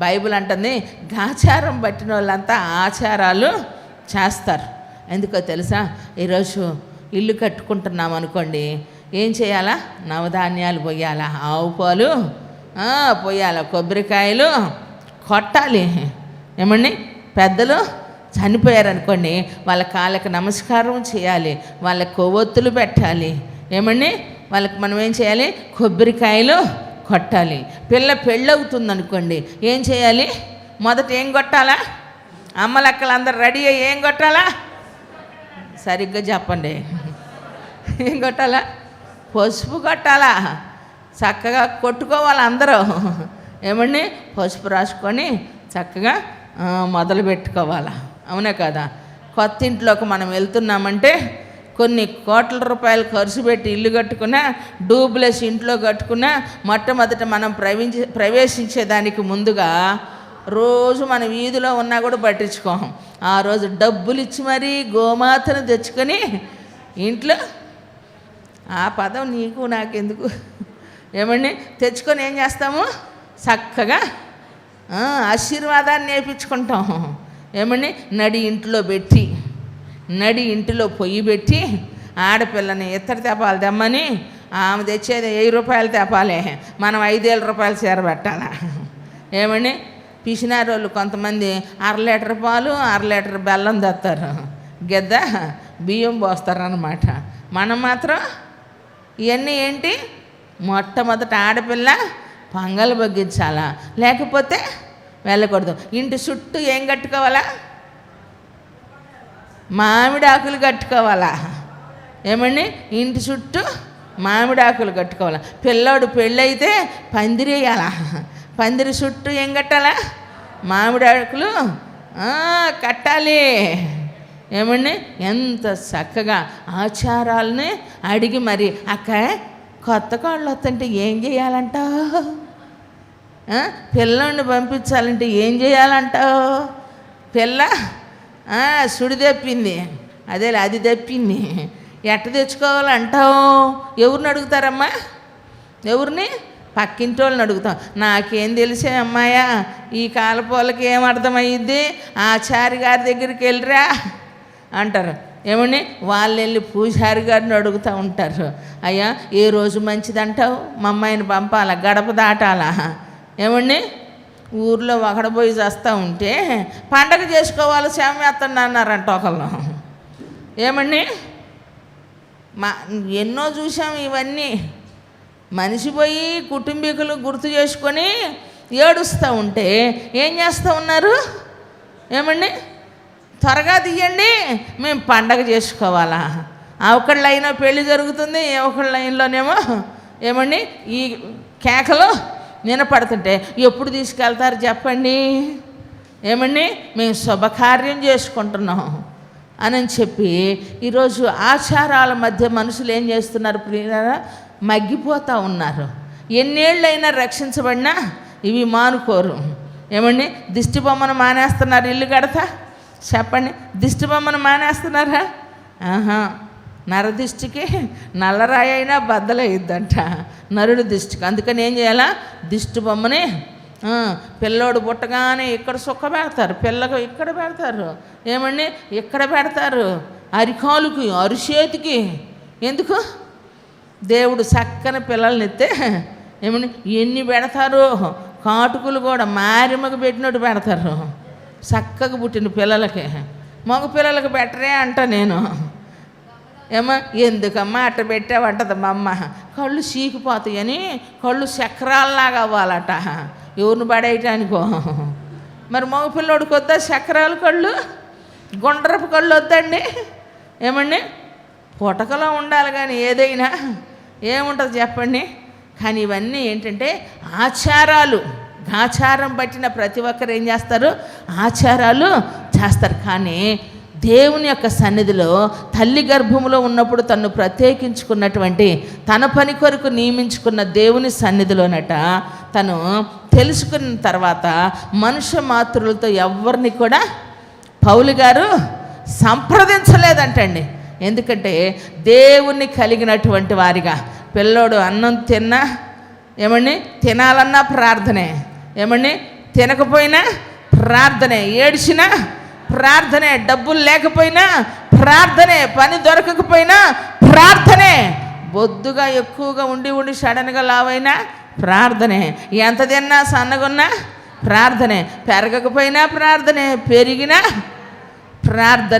Bible అంటుంది గాచారం పట్టిన వాళ్ళంతా ఆచారాలు చేస్తారు. ఎందుకో తెలుసా? ఈరోజు ఇల్లు కట్టుకుంటున్నాం అనుకోండి, ఏం చేయాలా? నవధాన్యాలు పోయాలా, ఆవు పాలు పోయాలా, కొబ్బరికాయలు కొట్టాలి. ఏమండి, పెద్దలు చనిపోయారనుకోండి, వాళ్ళ కాళ్ళకి నమస్కారం చేయాలి, వాళ్ళ కొవ్వొత్తులు పెట్టాలి. ఏమండి, వాళ్ళకి మనం ఏం చేయాలి? కొబ్బరికాయలు కొట్టాలి. పెళ్ళవుతుంది అనుకోండి, ఏం చేయాలి? మొదట ఏం కొట్టాలా? అమ్మలక్కలు అందరు రెడీ అయ్యి ఏం కొట్టాలా? సరిగ్గా చెప్పండి. ఏం కొట్టాలా? పసుపు కొట్టాలా? చక్కగా కొట్టుకోవాలి అందరూ. ఏమండి, పసుపు రాసుకొని చక్కగా మొదలు పెట్టుకోవాలా. అవునా కదా? కొత్త ఇంట్లోకి మనం వెళ్తున్నామంటే కొన్ని కోట్ల రూపాయలు ఖర్చు పెట్టి ఇల్లు కట్టుకున్నా, డూప్లెస్ ఇంట్లో కట్టుకున్నా, మొట్టమొదట మనం ప్రవేశించేదానికి ముందుగా రోజు మన వీధిలో ఉన్నా కూడా పట్టించుకోం. ఆ రోజు డబ్బులు ఇచ్చి మరీ గోమాతను తెచ్చుకొని ఇంట్లో, ఆ పదం నీకు నాకెందుకు, ఏమండి, తెచ్చుకొని ఏం చేస్తాము? చక్కగా ఆశీర్వాదాన్ని నేర్పించుకుంటాం. ఏమండి, నడి ఇంటిలో పొయ్యి పెట్టి ఆడపిల్లని ఇత్తడి తెపాలు తెమ్మని, ఆమె తెచ్చేది 1000 రూపాయలు తెపాలే, మనం 5,000 రూపాయలు చేరబెట్టాలా. ఏమండి, పిసినారు వాళ్ళు కొంతమంది 1/2 లీటర్ పాలు 1/2 లీటర్ బెల్లం తెస్తారు, గెద్ద బియ్యం పోస్తారన్నమాట. మనం మాత్రం ఇవన్నీ ఏంటి? మొట్టమొదట ఆడపిల్ల పొంగల్ బగ్గించాలా, లేకపోతే వెళ్ళకూడదు. ఇంటి చుట్టూ ఏం కట్టుకోవాలా? మామిడాకులు కట్టుకోవాలా. ఏమండి, ఇంటి చుట్టూ మామిడాకులు కట్టుకోవాలా. పిల్లోడు పెళ్ళైతే పందిరి వేయాలా, పందిరి చుట్టూ ఏం కట్టాలా? మామిడాకులు కట్టాలి. ఏమండి, ఎంత చక్కగా ఆచారాలని అడిగి మరి, అక్క కొత్త కాళ్ళు వస్తుంటే ఏం చేయాలంటావు? పిల్లని పంపించాలంటే ఏం చేయాలంటావు? పిల్ల సుడి తెప్పింది, అది తెప్పింది, ఎట్ట తెచ్చుకోవాలంటావు? ఎవరిని అడుగుతారమ్మా? ఎవరిని? పక్కింటి వాళ్ళని అడుగుతాం. నాకేం తెలిసే అమ్మాయా, ఈ కాలపోలకి ఏం అర్థమయ్యిద్ది, ఆచారి గారి దగ్గరికి వెళ్ళిరా అంటారు. ఏమండి, వాళ్ళు వెళ్ళి పూజారి గారిని అడుగుతూ ఉంటారు. అయ్యా ఏ రోజు మంచిదంటావు? మా అమ్మాయిని పంపాలా, గడప దాటాలా? ఏమండి, ఊర్లో ఒకడపోయి చేస్తూ ఉంటే పండగ చేసుకోవాలి శామ్యాత్తండి అన్నారంట ఒకళ్ళు. ఏమండి, ఎన్నో చూసాం ఇవన్నీ. మనిషి పోయి కుటుంబీకులు గుర్తు చేసుకొని ఏడుస్తూ ఉంటే ఏం చేస్తూ ఉన్నారు? ఏమండి, త్వరగా తీయండి, మేము పండగ చేసుకోవాలా. ఒకళ్ళ లైన్లో పెళ్ళి జరుగుతుంది, ఒకళ్ళ లైన్లోనేమో ఏమండి ఈ కేకలు వినపడుతుంటే ఎప్పుడు తీసుకెళ్తారు చెప్పండి? ఏమండి, మేము శుభకార్యం చేసుకుంటున్నాం అని చెప్పి ఈరోజు ఆచారాల మధ్య మనుషులు ఏం చేస్తున్నారు? ప్రియులారా, మగ్గిపోతూ ఉన్నారు. ఎన్నేళ్ళైనా రక్షించబడినా ఇవి మానుకోరు. ఏమండి, దిష్టి బొమ్మను మానేస్తున్నారు ఇల్లు కడతా. చెప్పండి, దిష్టి బొమ్మను మానేస్తున్నారా? నరదిష్టికి నల్లరాయి అయినా బద్దలయ్యిద్దంట నరుడి దిష్టికి. అందుకని ఏం చేయాలా? దిష్టి బొమ్మని పిల్లోడు పుట్టగానే ఇక్కడ సుక్క పెడతారు, పిల్లకు ఇక్కడ పెడతారు. ఏమండి, ఇక్కడ పెడతారు, అరికాలుకి అరిచేతికి. ఎందుకు? దేవుడు చక్కని పిల్లల్ని ఎత్తే ఏమండి ఎన్ని పెడతారు? కాటుకులు కూడా మారిమగ పెట్టినట్టు పెడతారు చక్కగా పుట్టిన పిల్లలకి. మగ పిల్లలకి పెట్టరే అంట నేను. ఏమో ఎందుకమ్మా అట్ట పెట్టావంటది మా అమ్మ. కళ్ళు చీకిపోతాయని కళ్ళు చక్రాలలాగా అవ్వాలట ఎవరిని పడేయటానికో. మరి మగపిల్లోడికి వద్దా చక్రాలు కళ్ళు? గుండ్రపు కళ్ళు వద్దండి. ఏమండి, పుటకలో ఉండాలి కానీ ఏదైనా ఏముంటుంది చెప్పండి. కానీ ఇవన్నీ ఏంటంటే ఆచారాలు. ఆచారం పట్టిన ప్రతి ఒక్కరు ఏం చేస్తారు? ఆచారాలు చేస్తారు. కానీ దేవుని యొక్క సన్నిధిలో తల్లి గర్భంలో ఉన్నప్పుడు తను ప్రత్యేకించుకున్నటువంటి తన పని కొరకు నియమించుకున్న దేవుని సన్నిధిలోనట తను తెలుసుకున్న తర్వాత మనుష్య మాతృలతో ఎవరిని కూడా పౌలు గారు సంప్రదించలేదంటండి. ఎందుకంటే దేవుణ్ణి కలిగినటువంటి వారిగా పిల్లోడు అన్నం తిన్నా ఏమండి తినాలన్నా ప్రార్థనే, ఏమండి తినకపోయినా ప్రార్థనే, ఏడ్చినా ప్రార్థనే, డబ్బులు లేకపోయినా ప్రార్థనే, పని దొరకకపోయినా ప్రార్థనే, బొద్దుగా ఎక్కువగా ఉండి ఉండి సడన్గా లావైనా ప్రార్థనే, ఎంత తిన్నా సన్నగున్నా ప్రార్థనే, పెరగకపోయినా ప్రార్థనే, పెరిగినా ప్రార్థనే.